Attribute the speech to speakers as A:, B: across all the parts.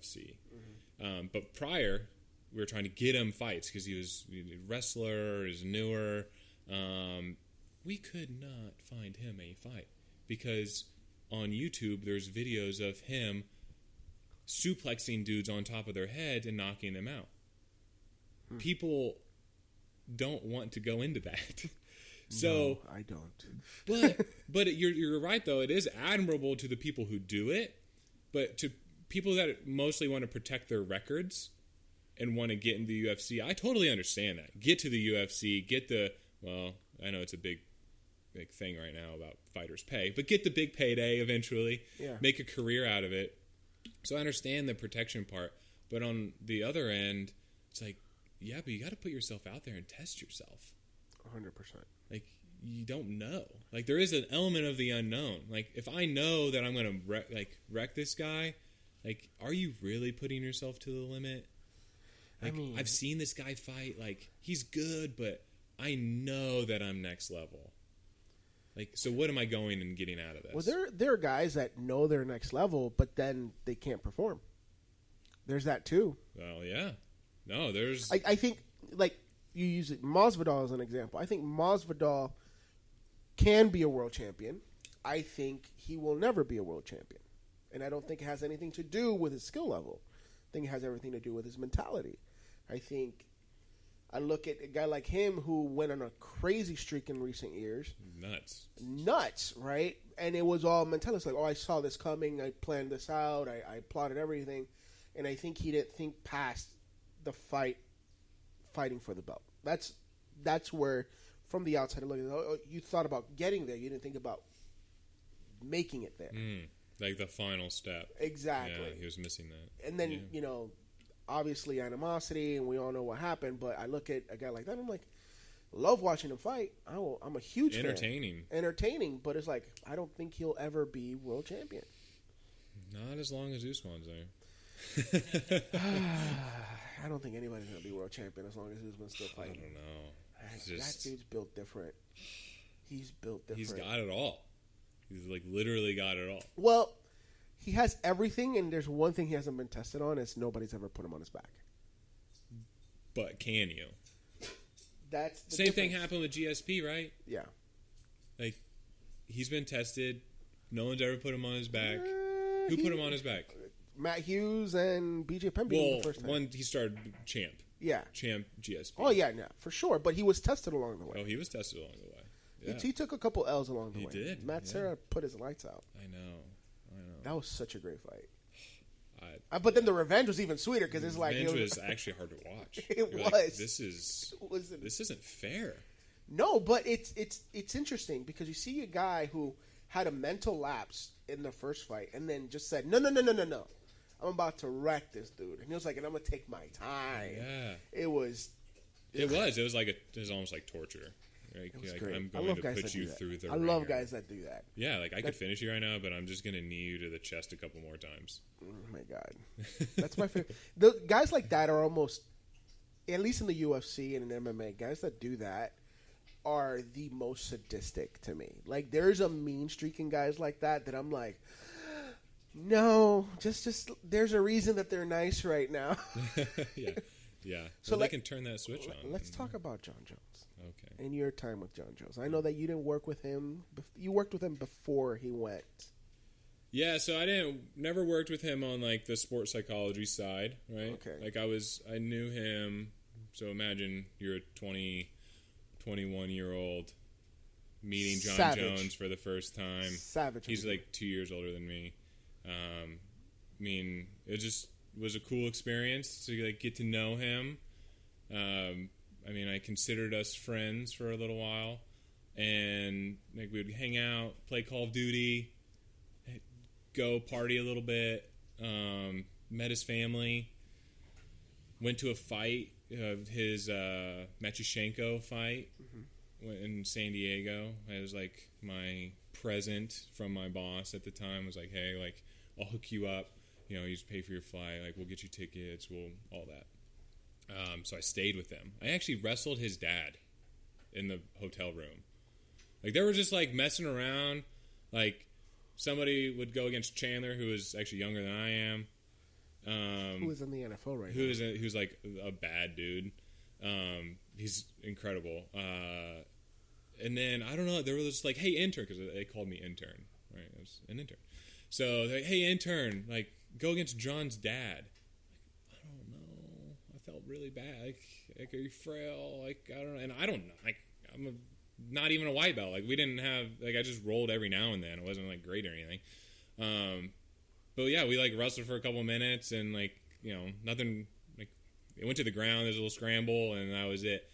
A: UFC. But prior, we were trying to get him fights because he was a wrestler, he was newer. We could not find him a fight because on YouTube there's videos of him suplexing dudes on top of their head and knocking them out. People don't want to go into that. So
B: no, I don't.
A: but you're right though. It is admirable to the people who do it, but to people that mostly want to protect their records and want to get into the UFC, I totally understand that. Get to the UFC, I know it's a big thing right now about fighters' pay, but get the big payday eventually.
B: Yeah.
A: Make a career out of it. So I understand the protection part, but on the other end, it's like, yeah, but you got to put yourself out there and test yourself.
B: 100%.
A: Like, you don't know. Like, there is an element of the unknown. Like, if I know that I'm going to wreck this guy, like, are you really putting yourself to the limit? Like, I've seen this guy fight. Like, he's good, but I know that I'm next level. Like, so what am I going and getting out of this?
B: Well, there are guys that know they're next level, but then they can't perform. There's that too.
A: Well, yeah. No, there's...
B: I think, like, you use Masvidal as an example. I think Masvidal can be a world champion. I think he will never be a world champion. And I don't think it has anything to do with his skill level. I think it has everything to do with his mentality. I think I look at a guy like him who went on a crazy streak in recent years. Nuts, right? And it was all mental. It's like, I saw this coming. I planned this out. I plotted everything. And I think he didn't think past the fighting for the belt. That's where, from the outside, you thought about getting there. You didn't think about making it there.
A: Like the final step.
B: Exactly.
A: Yeah, he was missing that.
B: And then, obviously animosity, and we all know what happened, but I look at a guy like that, I'm like, love watching him fight. I'm a huge fan. Entertaining, but it's like, I don't think he'll ever be world champion.
A: Not as long as Usman's there.
B: I don't think anybody's going to be world champion as long as Usman's still fighting.
A: I don't know.
B: That dude's built different. He's built different.
A: He's got it all. He's like literally got it all.
B: Well, he has everything, and there's one thing he hasn't been tested on, is nobody's ever put him on his back.
A: But can you?
B: That's the
A: same
B: difference.
A: thing happened with GSP, right?
B: Yeah.
A: Like, he's been tested. No one's ever put him on his back. Who put him on his back?
B: Matt Hughes and BJ Penn beat him the first time.
A: He started champ.
B: Yeah.
A: Champ GSP.
B: Oh, yeah, for sure. But he was tested along the way.
A: Oh, he was tested along the way. Yeah.
B: He took a couple L's along the way.
A: He did.
B: Matt Serra put his lights out.
A: I know.
B: That was such a great fight. But then the revenge was even sweeter because it's like...
A: Revenge was actually hard to watch.
B: It was.
A: Like, this isn't fair.
B: No, but it's interesting because you see a guy who had a mental lapse in the first fight and then just said, no. I'm about to wreck this dude. And he was like, and I'm going to take my time.
A: Yeah.
B: It was
A: almost like torture. Like,
B: great.
A: I'm going to put you through the ringer.
B: I love guys that do that.
A: Yeah, like I could finish you right now, but I'm just going to knee you to the chest a couple more times.
B: Oh my God. That's my favorite. The guys like that are almost, at least in the UFC and in MMA, guys that do that are the most sadistic to me. Like, there's a mean streak in guys like that I'm like, no, just there's a reason that they're nice right now.
A: Yeah.
B: So
A: they can turn that switch on.
B: Let's talk about Jon Jones.
A: Okay.
B: And your time with Jon Jones. I know that you didn't work with him. You worked with him before he went.
A: Yeah, so never worked with him on like the sports psychology side, right?
B: Okay.
A: Like I knew him. So imagine you're a 21-year-old meeting Jon Jones for the first time.
B: Savage.
A: He's like 2 years older than me. I mean, it just was a cool experience to like get to know him. I mean, I considered us friends for a little while, and like we would hang out, play Call of Duty, go party a little bit. Met his family, went to a fight, his Machushenko fight in San Diego. It was like my present from my boss at the time. Was like, hey, like I'll hook you up. You just pay for your flight. Like we'll get you tickets. All that. So I stayed with them. I actually wrestled his dad in the hotel room. Like they were just like messing around. Like somebody would go against Chandler, who was actually younger than I am.
B: Who is in the NFL right
A: now.
B: Who's
A: like a bad dude. He's incredible. And then, I don't know, they were just like, hey, intern, because they called me intern, right? I was an intern. So, they're like, hey, intern, like, go against John's dad. Like, I don't know. I felt really bad. Like, are you frail? Like, I don't know. And I don't know. Like, I'm not even a white belt. Like, we didn't have, like, I just rolled every now and then. It wasn't, like, great or anything. But, yeah, we, like, wrestled for a couple minutes, and, like, you know, nothing, like, it went to the ground. There's a little scramble, and that was it.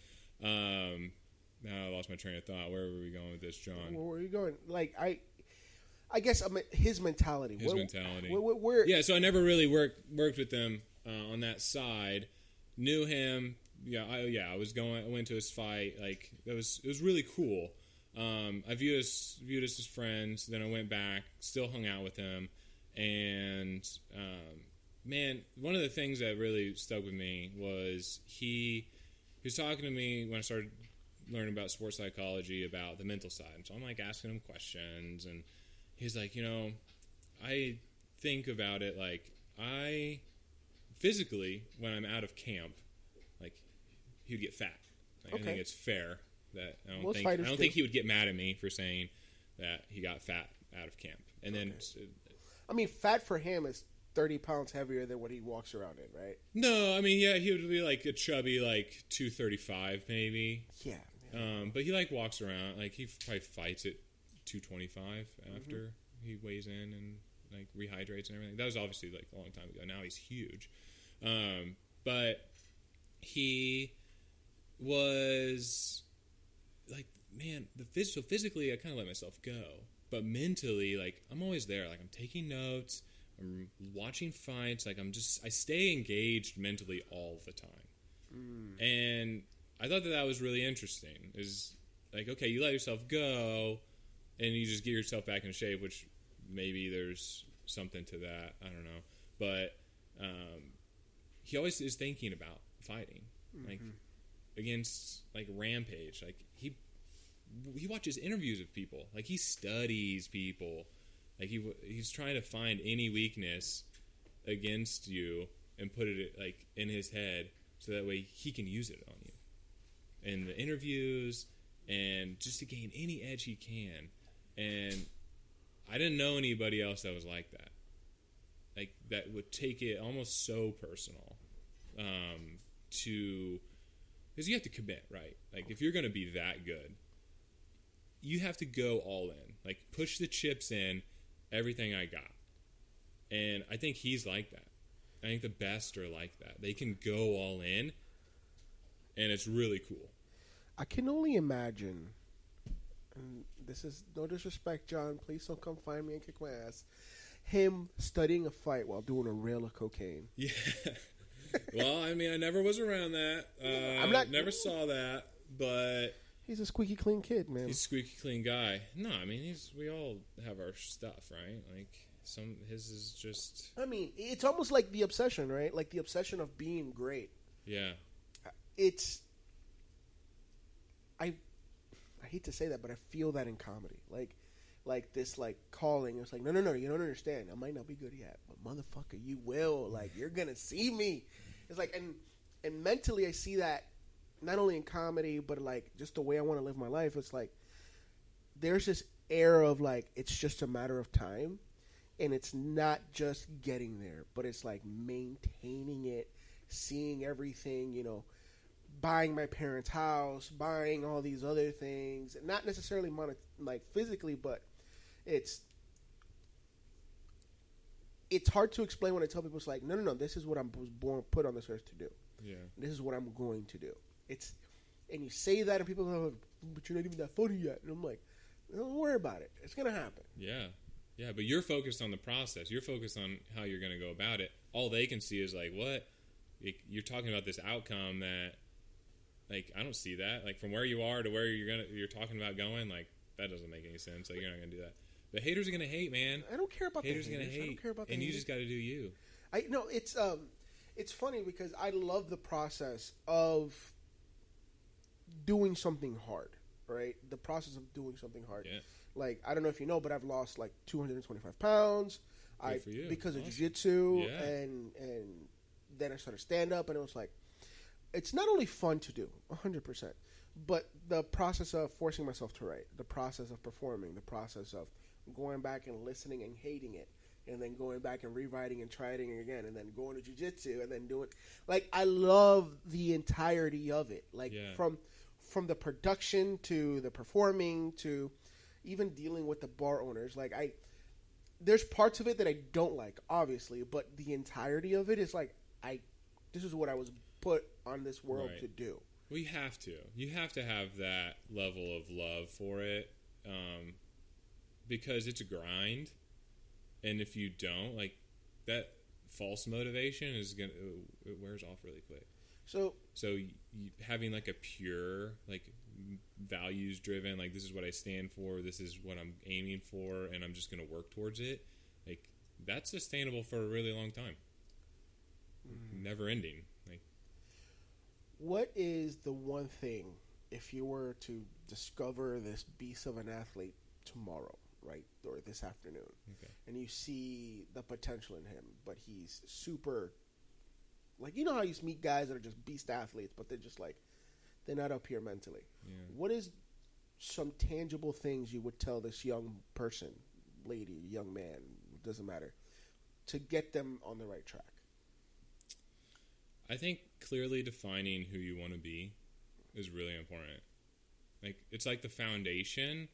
A: Now I lost my train of thought. Where were we going with this, John?
B: Where were you going? Like, I guess his mentality.
A: His mentality.
B: Where,
A: so I never really worked with him on that side. Knew him. I went to his fight. Like, it was really cool. I viewed us as friends. Then I went back, still hung out with him, and man, one of the things that really stuck with me was he was talking to me when I started learning about sports psychology, about the mental side. And so I'm like asking him questions, and he's like, you know, I think about it like, I physically, when I'm out of camp, like, he would get fat. Like, okay. I think it's fair that I don't think he would get mad at me for saying that he got fat out of camp. And then,
B: I mean, fat for him is 30 pounds heavier than what he walks around in, right?
A: No, I mean, yeah, he would be like a chubby, like 235 maybe.
B: Yeah.
A: But he, like, walks around, like, he probably fights at 225 after he weighs in and, like, rehydrates and everything. That was obviously, like, a long time ago. Now he's huge. But he was, like, man, so physically I kind of let myself go. But mentally, like, I'm always there. Like, I'm taking notes. I'm watching fights. Like, I stay engaged mentally all the time. And I thought that was really interesting. Is like, okay, you let yourself go, and you just get yourself back in shape, which maybe there's something to that. I don't know. But he always is thinking about fighting, like, against, like, Rampage. Like, he watches interviews of people. Like, he studies people. Like, he's trying to find any weakness against you and put it, like, in his head, so that way he can use it on you in the interviews, and just to gain any edge he can. And I didn't know anybody else that was like that. Like, that would take it almost so personal. Because you have to commit, right? Like, if you're going to be that good, you have to go all in. Like, push the chips in, everything I got. And I think he's like that. I think the best are like that. They can go all in, and it's really cool.
B: I can only imagine, and this is no disrespect, John, please don't come find me and kick my ass, him studying a fight while doing a rail of cocaine.
A: Yeah. Well, I mean, I never was around that. Never saw that, but
B: he's a squeaky clean kid, man.
A: He's a squeaky clean guy. No, I mean, we all have our stuff, right? Like, his is just...
B: I mean, it's almost like the obsession, right? Like the obsession of being great.
A: Yeah.
B: I hate to say that, but I feel that in comedy. Like this, like, calling. It's like, no, you don't understand. I might not be good yet, but motherfucker, you will. Like, you're gonna see me. It's like, and mentally, I see that not only in comedy, but, like, just the way I want to live my life. It's like there's this air of, like, it's just a matter of time, and it's not just getting there, but it's like maintaining it, seeing everything, you know. Buying my parents' house, buying all these other things, not necessarily like physically, but it's hard to explain when I tell people. It's like, no, this is what I was put on this earth to do.
A: Yeah,
B: this is what I'm going to do. And you say that, and people go, but you're not even that funny yet. And I'm like, don't worry about it. It's gonna happen.
A: Yeah, but you're focused on the process. You're focused on how you're gonna go about it. All they can see is, like, what you're talking about, this outcome that. Like, I don't see that. Like, from where you are to where you're talking about going, like, that doesn't make any sense. Like, you're not gonna do that. But haters are gonna hate, man.
B: I don't care about
A: haters.
B: Haters are
A: gonna hate.
B: I don't care about
A: and you just got to do you.
B: It's funny because I love the process of doing something hard, right? The process of doing something hard.
A: Yeah.
B: Like, I don't know if you know, but I've lost like 225 pounds.
A: Good for you.
B: Because of jiu-jitsu
A: yeah.
B: and then I started stand up, and it was like, it's not only fun to do, 100%, but the process of forcing myself to write, the process of performing, the process of going back and listening and hating it, and then going back and rewriting and trying it again, and then going to jiu-jitsu, and then doing, like, I love the entirety of it, like, from the production to the performing to even dealing with the bar owners. Like, there's parts of it that I don't like, obviously, but the entirety of it is like, this is what I was put on this world to do.
A: Well, you have to. You have to have that level of love for it, because it's a grind, and if you don't, like, that false motivation it wears off really quick. So having, like, a pure, like, values driven, like, this is what I stand for, this is what I'm aiming for, and I'm just going to work towards it, like, that's sustainable for a really long time. Never ending. Like,
B: what is the one thing, if you were to discover this beast of an athlete tomorrow, right, or this afternoon, and you see the potential in him, but he's super, like, you know how you meet guys that are just beast athletes, but they're just like, they're not up here mentally. What is some tangible things you would tell this young person, lady, young man, doesn't matter, to get them on the right track?
A: I think clearly defining who you want to be is really important. Like, it's like the foundation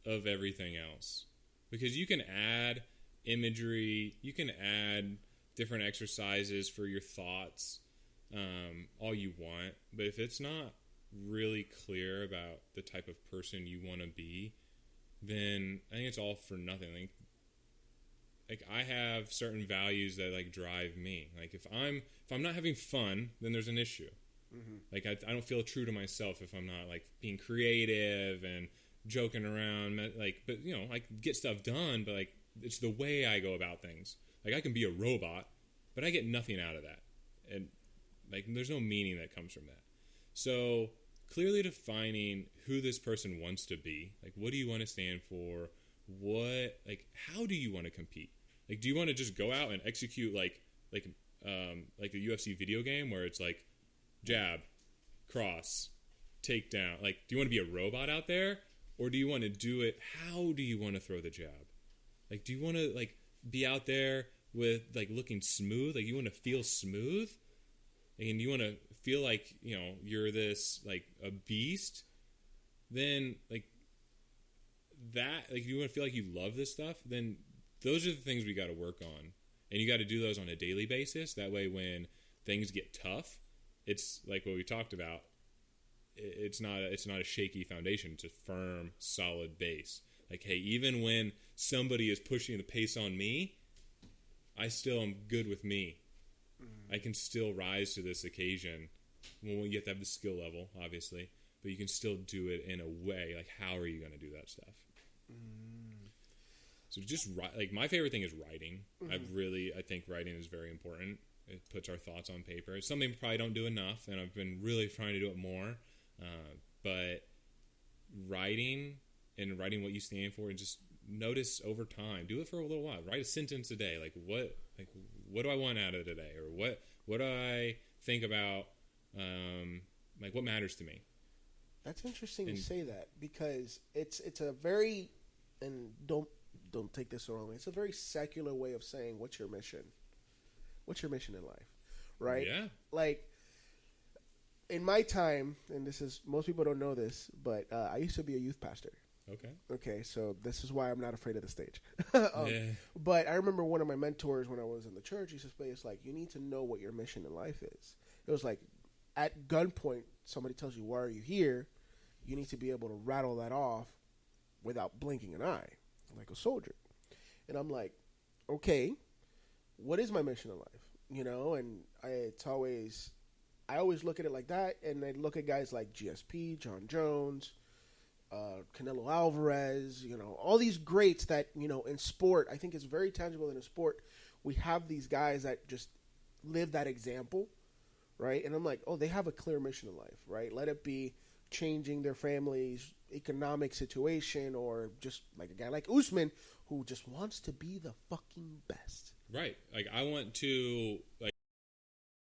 A: of everything else. Because you can add imagery, you can add different exercises for your thoughts, all you want. But if it's not really clear about the type of person you want to be, then I think it's all for nothing. Like I have certain values that, like, drive me. Like, if I'm not having fun, then there's an issue. Like, I don't feel true to myself if I'm not, like, being creative and joking around, like, but, you know, like, get stuff done, but, like, it's the way I go about things. Like, I can be a robot, but I get nothing out of that. And, like, there's no meaning that comes from that. So, clearly defining who this person wants to be. Like, what do you want to stand for? How do you want to compete? Like, do you want to just go out and execute, like the UFC video game where it's, like, jab, cross, takedown? Like, do you want to be a robot out there? Or do you want to do it? How do you want to throw the jab? Like, do you want to, like, be out there with, like, looking smooth? Like, you want to feel smooth? And you want to feel like, you know, you're this, like, a beast? Then, like, that, like, you want to feel like you love this stuff? Then those are the things we got to work on. And you got to do those on a daily basis. That way when things get tough, it's like what we talked about. It's not a shaky foundation. It's a firm, solid base. Like, hey, even when somebody is pushing the pace on me, I still am good with me. I can still rise to this occasion. Well, you have to have the skill level, obviously, but you can still do it in a way. Like, how are you going to do that stuff? So just like, my favorite thing is writing. I think writing is very important. It puts our thoughts on paper. It's something we probably don't do enough, and I've been really trying to do it more. But writing what you stand for, and just notice over time. Do it for a little while. Write a sentence a day. Like, what do I want out of today? Or what do I think about, like, what matters to me?
B: That's interesting to say that, because it's a very, and don't take this the wrong way, it's a very secular way of saying, what's your mission? What's your mission in life? Right?
A: Yeah.
B: Like, in my time, and this is, most people don't know this, but I used to be a youth pastor. Okay, so this is why I'm not afraid of the stage. But I remember one of my mentors when I was in the church used to say, it's like, you need to know what your mission in life is. It was like, at gunpoint, somebody tells you, why are you here? You need to be able to rattle that off without blinking an eye, like a soldier. And I'm like, okay, what is my mission in life? You know, and I always look at it like that, and I look at guys like GSP, John Jones, Canelo Alvarez, you know, all these greats that, you know, in sport, I think it's very tangible that in sport we have these guys that just live that example, right? And I'm like, oh, they have a clear mission in life, right? Let it be changing their family's economic situation, or just like a guy like Usman who just wants to be the fucking best.
A: Right. Like, I want to, like,